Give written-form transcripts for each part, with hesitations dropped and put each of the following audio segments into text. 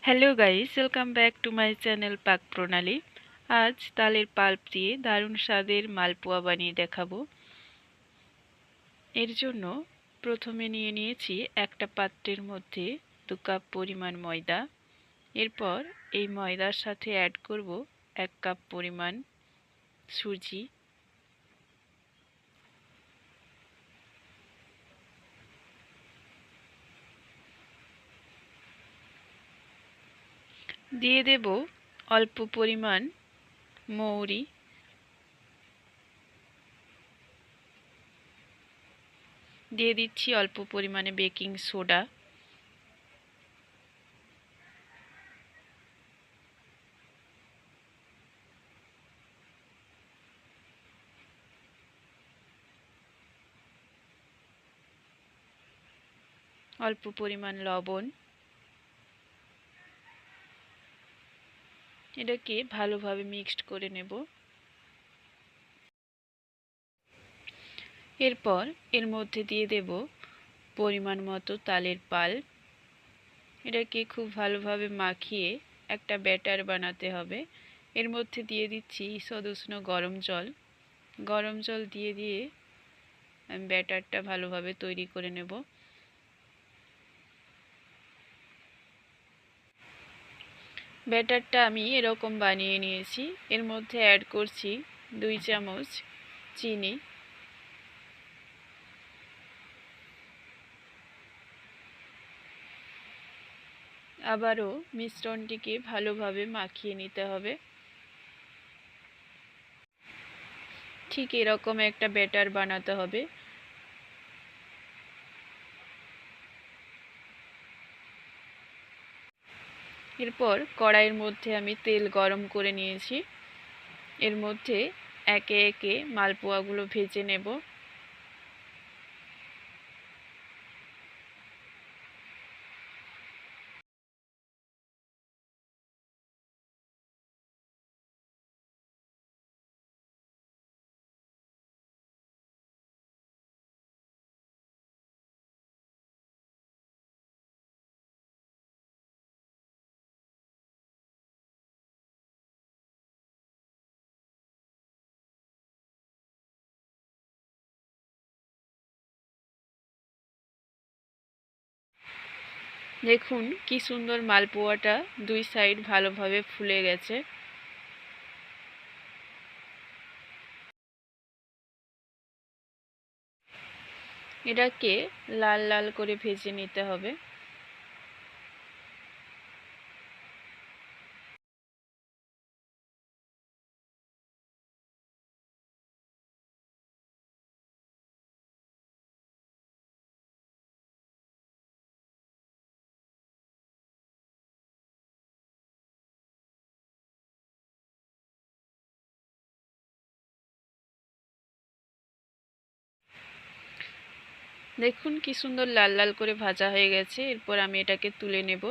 Hello guys, welcome back to my channel পাক প্রণালী। আজ তালের পাল্প দিয়ে দারুণ স্বাদের মালপোয়া বানিয়ে দেখাবো। এর জন্য প্রথমে নিয়ে নিয়েছি একটা পাত্রের মধ্যে 2 কাপ পরিমাণ ময়দা। এরপর এই ময়দার সাথে অ্যাড করব 1 কাপ পরিমাণ সুজি। দিয়ে দেব অল্প পরিমাণ মৌরি। দিয়ে দিচ্ছি অল্প পরিমাণে বেকিং সোডা। অল্প পরিমাণ লবণ। এটাকে ভালোভাবে মিক্সড করে নেব। এরপর এর মধ্যে দিয়ে দেব পরিমাণ মতো তালের পাল্প। এটাকে খুব ভালোভাবে মাখিয়ে একটা ব্যাটার বানাতে হবে। এর মধ্যে দিয়ে দিচ্ছি ঈষৎ উষ্ণ গরম জল। গরম জল দিয়ে দিয়ে আমি ব্যাটারটা ভালোভাবে তৈরি করে নেব। ব্যাটারটা আমি এরকম বানিয়ে নিয়েছি। এর মধ্যে অ্যাড করছি 2 চামচ চিনি। আবারও মিশ্রণটিকে ভালোভাবে মাখিয়ে নিতে হবে। ঠিক এরকম একটা ব্যাটার বানাতে হবে। এরপর কড়াইয়ের মধ্যে আমি তেল গরম করে নিয়েছি। এর মধ্যে একে একে মালপোয়াগুলো ভেজে নেব। দেখুন কি সুন্দর মালপোয়াটা 2 সাইড ভালোভাবে ফুলে গেছে। এটাকে লাল লাল করে ভেজে নিতে হবে। দেখুন কি সুন্দর লাল লাল করে ভাজা হয়ে গেছে। এরপর আমি এটাকে তুলে নেব।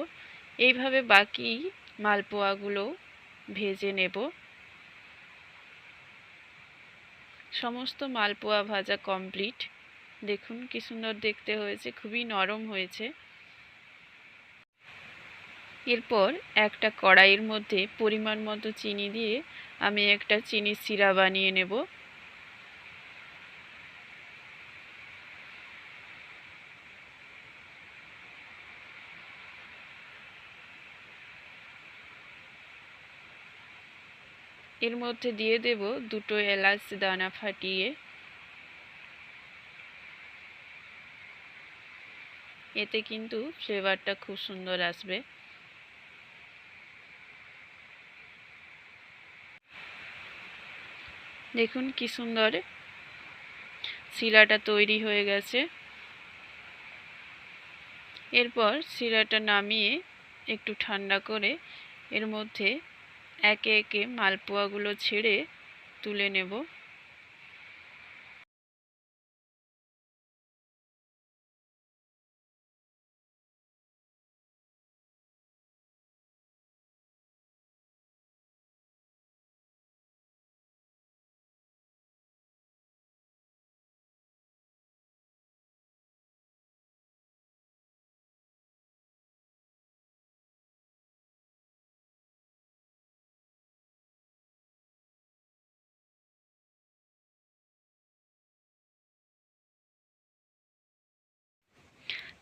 এইভাবে বাকি মালপোয়াগুলো ভেজে নেব। সমস্ত মালপোয়া ভাজা কমপ্লিট। দেখুন কি সুন্দর দেখতে হয়েছে, খুবই নরম হয়েছে। এরপর একটা কড়াইয়ের মধ্যে পরিমাণ মতো চিনি দিয়ে আমি একটা চিনির সিরা বানিয়ে নেব। এর মধ্যে দিয়ে দেব 2টো এলাচ দানা ফাটিয়ে। এতে কিন্তু ফ্লেভারটা খুব সুন্দর আসবে। দেখুন কি সুন্দর শিরাটা তৈরি হয়ে গেছে। এরপর শিরাটা নামিয়ে একটু ঠান্ডা করে এর মধ্যে একে একে মালপোয়াগুলো ছেড়ে তুলে নেব।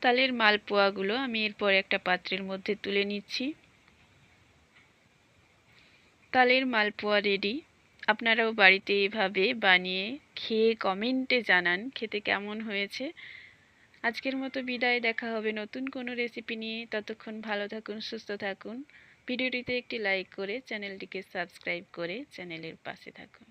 তালের মালপোয়াগুলো আমি এরপর একটা পাত্রের মধ্যে তুলে নিচ্ছি। তালের মালপোয়া রেডি। আপনারাও বাড়িতে এভাবে বানিয়ে খেয়ে কমেন্টে জানান খেতে কেমন হয়েছে। আজকের মতো বিদায়, দেখা হবে নতুন কোনো রেসিপি নিয়ে। ততক্ষণ ভালো থাকুন, সুস্থ থাকুন। ভিডিওটিতে একটি লাইক করে চ্যানেলটিকে সাবস্ক্রাইব করে চ্যানেলের পাশে থাকুন।